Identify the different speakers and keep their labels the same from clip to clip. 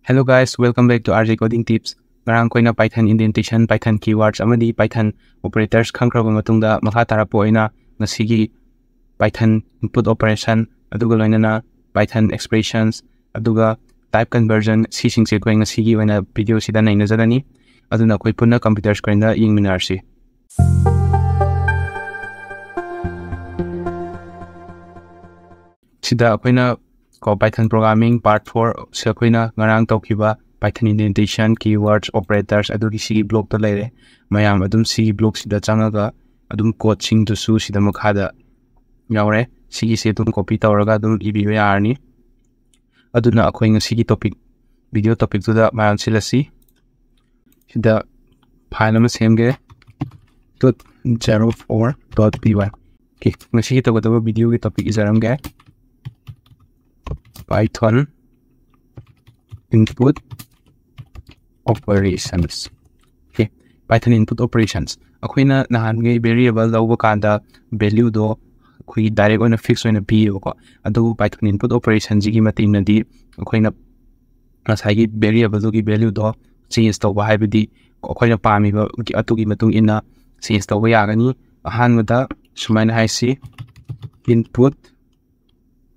Speaker 1: Hello guys, welcome back to RJ Coding Tips. Ngarang koina Python indentation, Python keywords amadi Python operators khangkraba matungda makha tarapo oina ngasigi Python input operation aduga loinana Python expressions aduga type conversion sisingse koi ngasigi oina video sida naina jadani aduna koi punna computer screen da yingminarsi. Sida koina ko Python programming part 4 se koina ngarang tawkiba Python indentation keywords operators adugi sigi block to leire mayam adum sigi block sida changaga adum code sing to su sida makhada yaure sigi se tum copy tawraga adum ibi yarni aduna akhoi nga sigi topic video topic to da mayam silasi sida file ama semge .04.py okay ngasi to go video ki topic isaram ge Python input operations. Okay, Python input operations. Akoina nahan ge variable lawa kanda value do koi direct on a fix on a p ko adu Python input operations gi matin na di akoina nasai gi variable do gi value do change to ba haibidi akoina pami ba gi atugi matung ina change to ba yagani ahan mada sumaina haisi input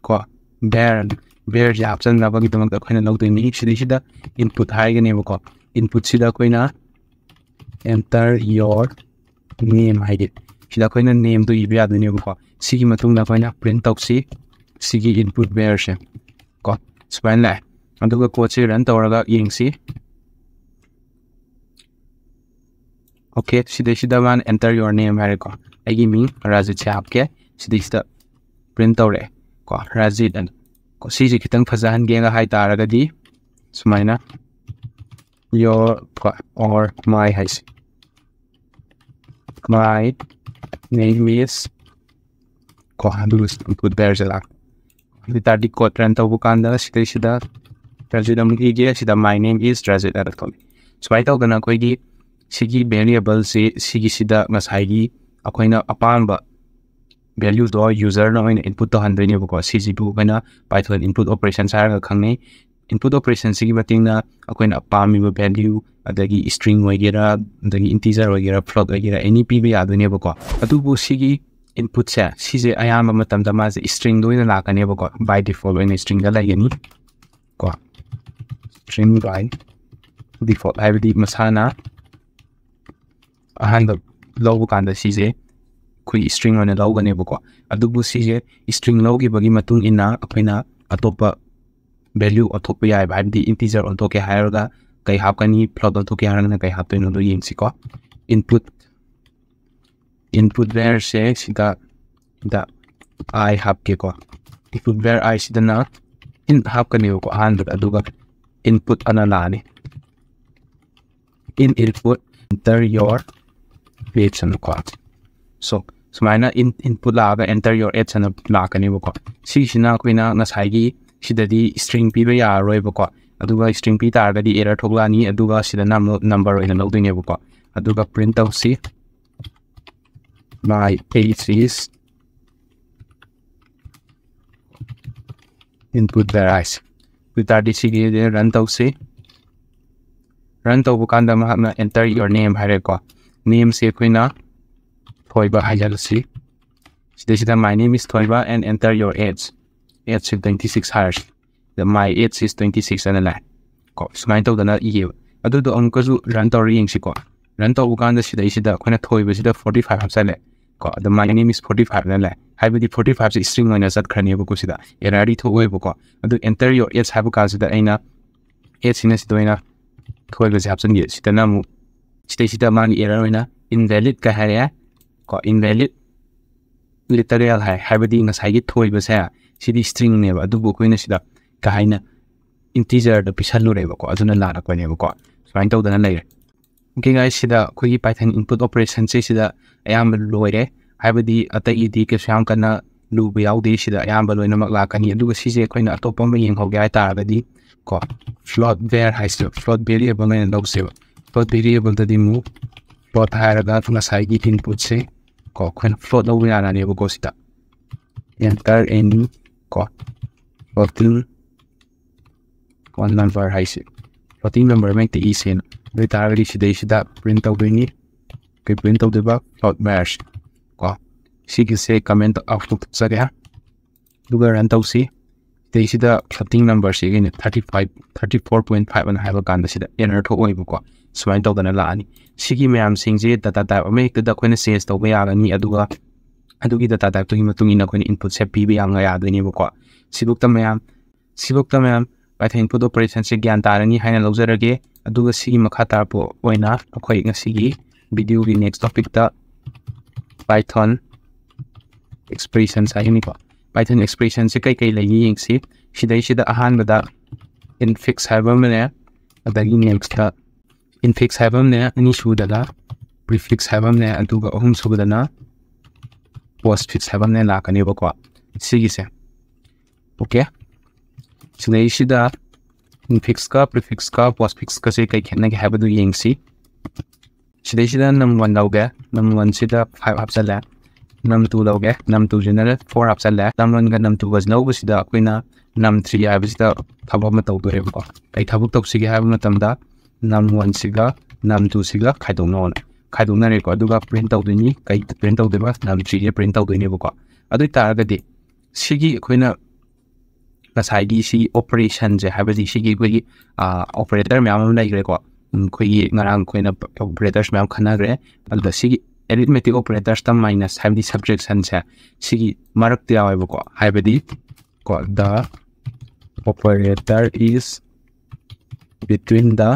Speaker 1: ko bear option na bagi tamang akoina lawdoi ni sida input haigani ko input sida koina enter your name haide sida koina name to ibi aduni ko sigi matung na koina print out sigi input bear se ko span la aduga code se run tawraga yengsi okay sida man enter your name hare ko agi mi Rajit se apke sida print tawre ko Rajit and ko sigi kitang phajahan genga hai taragadi sumaina your or my haisi my name is ko handus input bear jala ditadi code run tawu kanda sida Rajit amgi ge sida my name is Rajit arakon so I tell gana koi gi sigi variable se sigi sida ngasai gi akoina apanba value do user na input to handre ne ko cg2 kana Python input operations har khangne input operations sigi bating na akoina apami ba value adagi string wagera adagi integer wagera float wagera any pb adune ko atubu sigi input se sije ayama matam da ma string do ina lakane ko by default in string ga lagani ko string by default haibidi masana ahanda logo kanda sije kui string on a logo ne ko adubu sije string logi bagi matung ina akoina atopa value athopa yai ba di integer on to ke hierga kai hapkani float on to ke harana kai hapto no do yengsi ko input var se sida da I have ke ko input var I sida na in hapkani ko handle aduga input analani in input enter your age and ko so sumaina input laga enter your age and lakani ko sina koina nasai gi sidadi string pi ba ya roi ba ko aduga string pi tar gadi error thoglani aduga sida number ina lodine ba ko aduga print out si my age is input varies with sigi run tau si run tau bukanda ma enter your name hare ko name se koina Thoiba hajalasi sida my name is Thoiba and enter your age is 26 hours the my age is 26 and la ko sumai to dana I adu do am kazu run to ring si ko run to bukanda sida koina Thoiba sida 45 hapsale ko the my name is 45 na la haibidi 45 se string oina sat khrani bu ko sida error thoi bu ko adu enter your age habu ka sida aina age sina sidoina Thoiba se hapsan ge sida namu sida man error oina invalid ka hare ko invalid literal hai haibadi ngasai gi thoiba sa sidi string ne ba adu bu koina sida ka haina integer da pisalu re ba ko aduna la ra ko ne ba ko so to dana lai okay guys sida koi gi Python input operation se sida ayam loire haibadi atai di ke syam kana lu ba yaw di sida ayam loina mak la kani adu sije koina atop ma yeng hog ya ta gadi ko float var hai float variable ne log se float variable da di mu float hairaga ngasai gi input se ko kwen float lo ya na ne ko sita enter any ko floating one number haise floating number make the easy doi taragadi sida print tawdini kai print tawdeba float mesh ko sigi se comment output saga duga run tawsi sida floating number sigi 34.5 and haiba kanda sida error tho oibu ko sumain tawdana la ani sigi mayam singje data type ame da koina change tawba yagani aduga adugi data type to hi matungina koina input se piba yanga yadani ko sibukta mayam Python input operation se gyan tarani haina lawjarage aduga sigi makha tarpo oina akhoi ngasigi video gi next topic ta Python expressions ayuni ko Python expression se kai layi yengsi sida ahan bada infix haibam ne adagi next ta infix haibam ne ani sudala prefix haibam ne aduga ohum subadana postfix haibam ne lakani ko sigi se okay sida infix ka prefix ka postfix ka se kai khenna ge habadu yengsi sida num1 lauge num1 sida 5 hapsala num2 lauge num2 general 4 hapsala num1 ga num2 was no sida koina num3 habsida thaba ma tawdore ko kai thabuk tawsi ge habu matamda num1 siga num2 siga khaidona re ko aduga print tawdini kai print tawdeba num3 ge print tawdini ko adu taragadi sigi koina nasai si operation je habadi sigi koi operator myam lai gre ko koi ngarang koina operators myam khana gre alda sigi arithmetic operators tam minus habadi subtraction se sigi marak ti awai ko habadi ko the operator is between the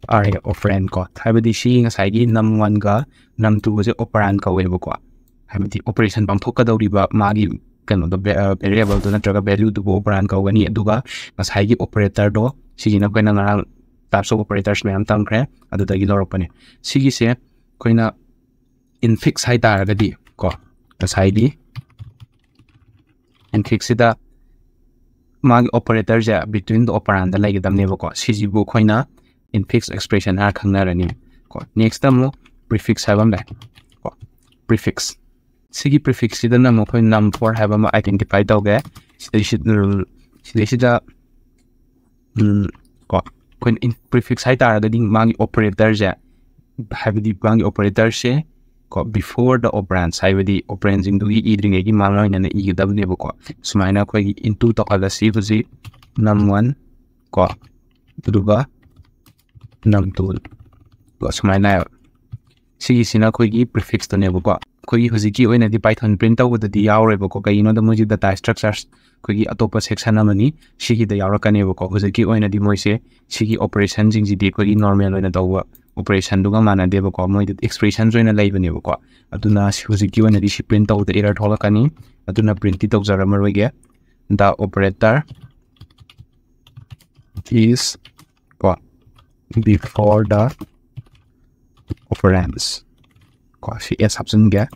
Speaker 1: array operand ko habadi si ngasai gi num1 ga num2 je operand ka we ko habadi operation bam thok ka dawriba magi kano the variable to natraga value to operand ka gani aduga ngasai gi operator do sigina koina ngarang types of operators mayam tamkre adu dagi loropani sigi se koina infix hai taragadi ko ngasai gi infix sida mag operator ja between the operand la gidam ne ko sigi bu koina infix expression ha khangna rani ko next time prefix habam la ko prefix sigi prefix sida na mo khoi num4 have ma identify tawge sida ko koin prefix hai taragadi magi operator ja habidi magi operator se ko before the operands habidi operands in dugi idring gi mangla ina na i w ne ko sumaina khoi into to kala si buji num1 ko duga num2 ko sumaina sigi sina khoi gi prefix to ne ko koi hojiki oina di Python print tawda di yaureba ko kaino da moji data structures koi atopa section amani sigi da yaurakane ko hojiki oina di moise sigi operation jing ji di koi normal oina tawwa operation duga mana deba ko moi expressions oina laibane ko aduna hojiki oina di si print tawda error tholakani aduna print ti tawjara maroige the operator is ko before the operands si s option ga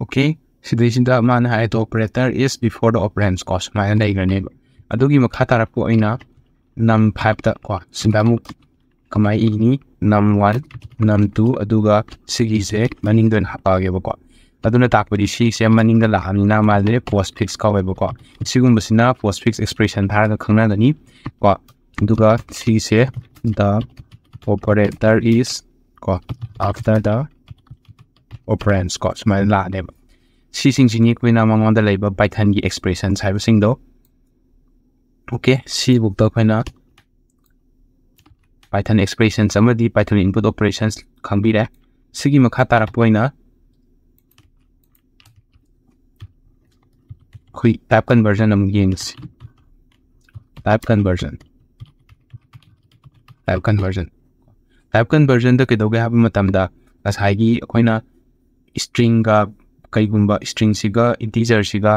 Speaker 1: okay sida man ha to operator is before the operands ko ma na igane adugi makha tarap ko ina num5 ta ko sindamu kamai ini num1 num2 aduga sigi se maning don hapa ge ko aduna takpadi si se maning da la hamina ma le postfix ka we ko sigum basina postfix expression thar ga khangna dani ko aduga sigi se the operator is ko after the operands ko smai la ne si sing sing ni koina mangon da leiba Python gi expressions haiba sing do okay si book da koina Python expressions amadi Python input operations khambi re sigi makha tarak poina khui type conversion am gains type conversion da kedoge hab matam da asai gi koina string ga kaigumba string siga integer siga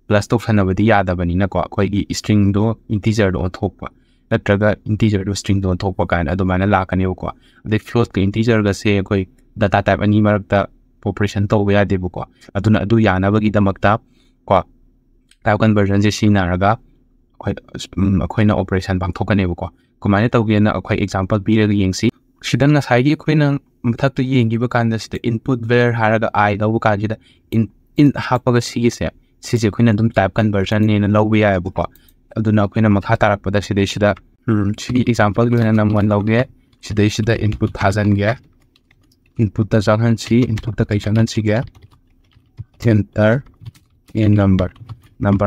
Speaker 1: plus to fanabadi yada bani na ko koi gi string do integer do thokpa natraga integer do string do thokpa kan adu mana la kan ko de float ka integer ga se koi data type ani marakta operation to ya de bu ko aduna adu yana bagi damakta ko type conversion je sina raga koi na operation bang thokane bu ko kumane tawge na koi example bi re yengsi sidan na sai gi koi na mathak to yengi ba kan da input var haraga I da bu kan ji da in hapaga si se ꯁꯤꯁꯦ ꯑꯩꯈꯣꯏꯅ ꯑꯗꯨꯝ type ꯀꯟꯚꯔꯖꯟꯅꯦꯅ ꯂꯧꯕ ꯌꯥꯏꯑꯕꯀꯣ ꯑꯗꯨꯅ ꯑꯩꯈꯣꯏꯅ ꯃꯈꯥ ꯇꯥꯔꯛꯄꯗ ꯁꯤꯗꯩꯁꯤꯗ ꯁꯤꯒꯤ ꯑꯦꯛꯖꯥꯝꯄꯜꯒꯤ ꯑꯣꯏꯅ ꯅꯝ 1 ꯂꯧꯒꯦ ꯁꯤꯗꯩꯁꯤꯗ input ꯊꯥꯖꯟꯒꯦ input ta changhansi input ta kai changhansi ge enter a number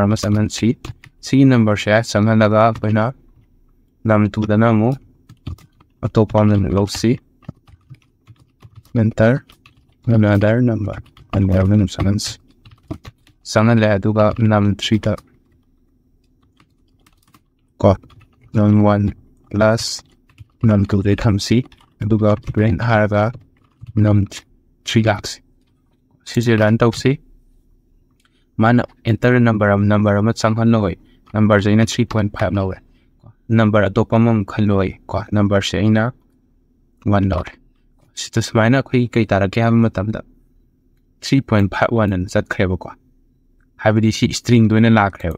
Speaker 1: ama changhansi si number se changhalaga koina num 2 da namu atopa nam losi enter another number and there nam changhansi changhale aduga num 3 ta ko num 1 plus num 2 de thamsi aduga print haraga num 3 lakhs sise run tausi mana enter number ama changhanloi number jaina 3.5 lawe number atopa mam khaloi ko number se aina 1 lawe sita smaina khoi kai tarake ha matamda 3.51 an chat khreba ko habidi si string doina lakhre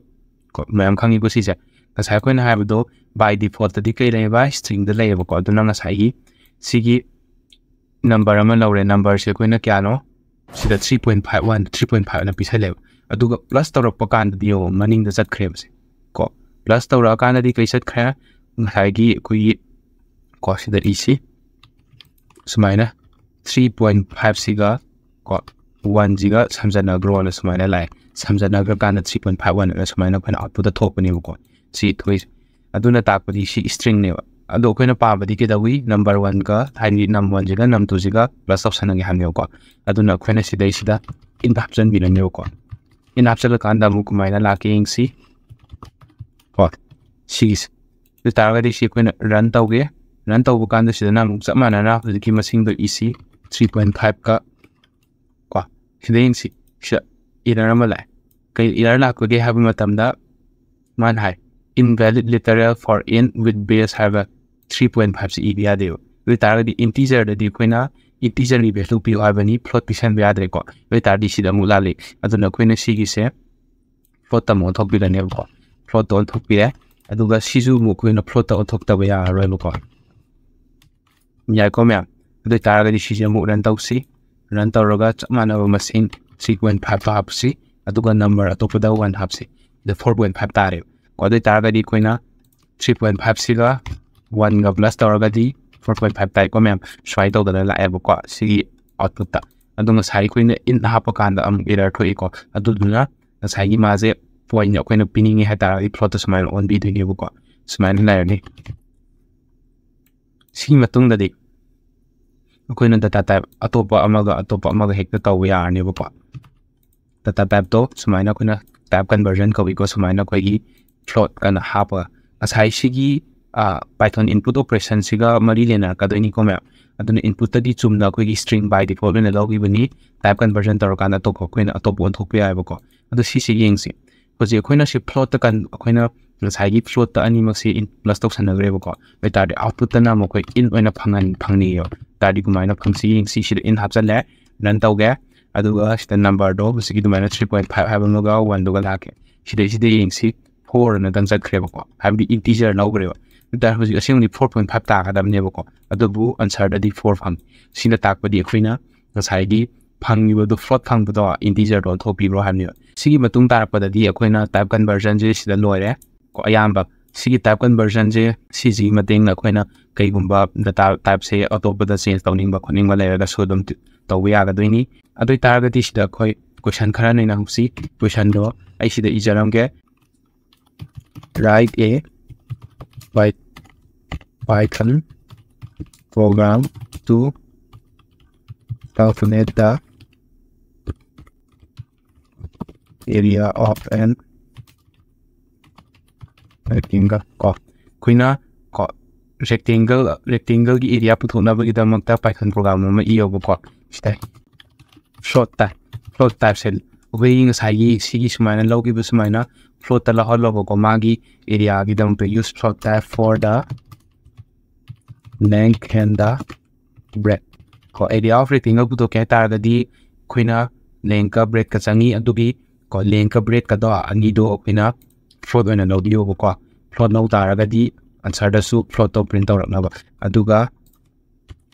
Speaker 1: ko mayam khangi ko sise kasai koina habdo by default di kai leba string da leba ko aduna ngasai hi sigi number ama laure number se koina kya no sida 3.51 3.5 na pisale aduga plus tawrakpa kan di yo maning da chat khreb se ko plus tawra kan di kai chat khra ngai gi koi ko sida isi sumaina 3.5 siga ko 1 giga samjana grow na sumaina lai samjana gra kan 3.51 na sumaina phana output da thokpani ko si thoi aduna takpadi si string ne ado koina pabadi ke dawi number 1 ka thaini num 1 jiga num 2 jiga plus option ngi hamyo ko aduna koina sidai sida in option bi nyo ko in option ka anda mu kumaina la ke ingsi ko sigis de targadi si koina run tawge run tawbu kan da sida nam chamana na ki masing do isi 3.5 ka ko sidai ingsi sha error amala kai error la ko ge habi matamda man hai invalid literal for in with base have a 3.5 EBA deo we target the integer the koina integer ni value pi habani float pi san biadre ko we tar di sida mula le aduna koina sigi se float ta mo thok bi ne ko float on thok pi re aduga sisu mo koina float ta on thok ta ba ya ro lo ko nya ko mya adu target di sigi mo ran tau si ran tau roga chamana ba machine 3.5 hapsi aduga number atopada 1 hapsi the 4.5 tare ko adu target di koina 3.5 siga 1 ga plus tawragadi 4.5 type ko mem swai to da la ebo ko sigi output ta adunga sai koina in hapa kan da am error thoi ko aduna sai gi ma je point koina pinning he ta ri plot smile on bi dui ne ko smile la ni si matung da di koina data type atopa amaga hekta taw ya ne ko data type to sumaina koina type conversion ko iko sumaina ko gi float kana hapa asai sigi Python input operation siga mari lena kadoni ko me aduna input ta di chumna ko gi string by default na logi bani type conversion tar kana to ko koina atop on thok ya ba ko adu si yeng si ko je koina si float ta kan koina sai gi float ta ani mak si in plus tok sanagre ba ko be tar de output ta na mo ko in oina phangni yo tar di kumaina phang si yeng si in hapcha le run tau ge aduga sta number do sigi du minus 3.5 ha ba no ga 1 do ga la ke sida yeng si 4 na dan chat khre ba ko habdi integer na gre ba that was assuming 4.5 ta kadam ne ko adubu answer da di 4 phang sina tak pa di khoina ngasai di phang ni do float phang do integer do thopi ro ham ni sigi matung tar pa da di khoina type conversion je sida loire ko ayamba sigi type conversion je sigi mateng na khoina kai gumba data type se atop da change tawning ba khoning ba le da so dum taw ya ga doini adoi tar ga di sida khoi question khara nei na husi question do ai sida ijaram ge write a Python program to calculate the area of an rectangle ko kuina ko rectangle gi area puthona ba gidamakta Python program ma iyo ko stai float type cell weighing sai sigi sumaina logi bu sumaina float la holo ko magi area gidam to use float type for the length and the breadth ko area of rectangle bu to ke tar da di khoina length ka breadth ka changi adugi ko length ka breadth ka do ani do khoina float oina lo dio ko float no tar ga di answer da su float to print out na ba aduga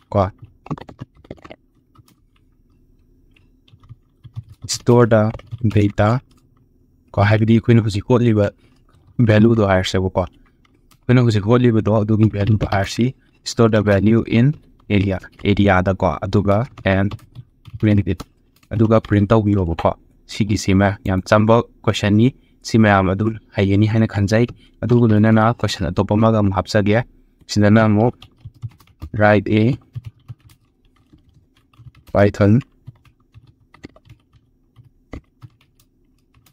Speaker 1: ko store the data ko haibidi kuina husi hotliba value do hairse ko kuina husi hotliba do adugi value do hairsi store the value in area da ko aduga and print it aduga print out biro ko sigi sima yam chamba question ni sima am adul hayeni haina khanjai adugu na question atopa maga hapsa ge sidana mo write a Python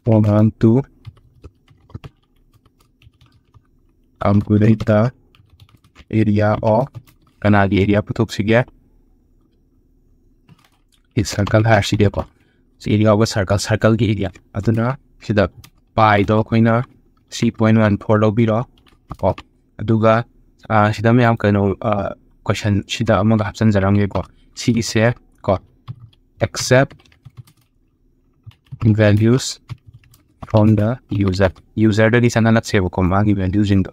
Speaker 1: program to calculate the area of kanagi area putok sige is circle hash sige ko area of circle ki area aduna sida pi do koina 3.14 lo biro ko aduga sida me am kano question sida amaga hapsan jarang ge ko sigi se ko accept values from the user da di sanana save ko magi values indo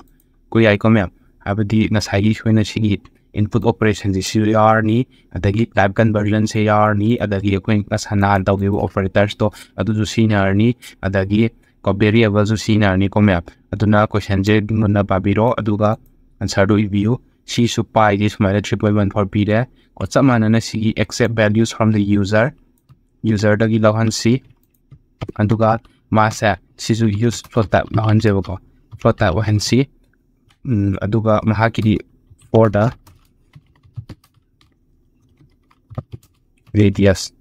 Speaker 1: ko yai ko mem abadi na sagi shoina sigi input operations is CR ni adagi type conversion CR ni adagi ko na sana daw ge operators to adu ju CR ni adagi ko variable ju CR ni ko mem aduna question je na babiro aduga answer do review C su pi is minus 3.14 p de ko chamana na sigi accept values from the user dagi lawan C aduga masa sisu use float type lawan je ko float type wahan C aduga mahakidi for the radius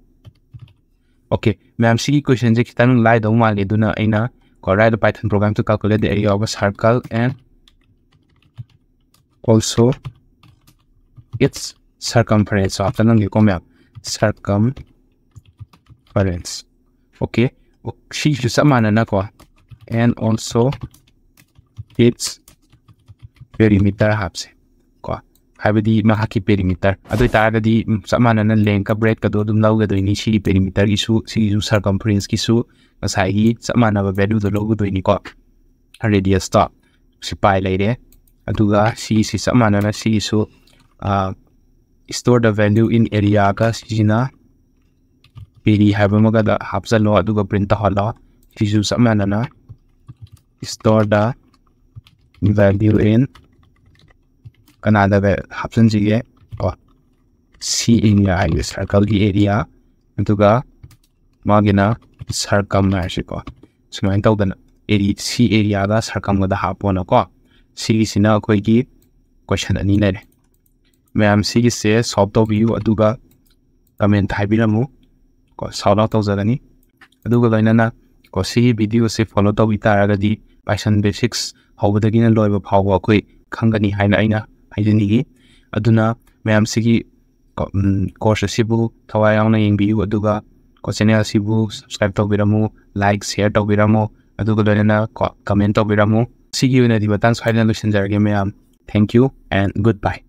Speaker 1: okay ma'am sigi question je kitan lai do mali duna aina ko write the Python program to calculate the area of a circle and also its circumference so after nang ko ma'am circumference okay she ju samana na ko and also its perimeter hapse ko habidi mahaki perimeter adu ta di samana na length ka breadth ka do dum law ga do ni si perimeter isu si circumference ki su asai hi samana ba value do logo do ni ko radius to si pi lai de aduga si samana na si su store the value in area ka sina peri haba maga da hapsa lo aduga print ta hala si su samana na store the value in kanada be hapsan jige C area is circle ki area aduga magina circumference ko sumain tawdana area C area da circum da hapona ko sigi sina koi ki question ani lere ma'am sigi se solve to view aduga comment haibiramu ko shout out tawjagani aduga lainana ko sigi video se follow to bitaraga di Python basics hawbadagina loiba phawwa koi khangani haina aina haijini aduna ma'am sigi course sibu thawai yauna yengbiu aduga ko channel sibu subscribe to biramu like share to biramu aduga lainana comment to biramu sigi una di batan swaina luxin jarge ma'am thank you and goodbye.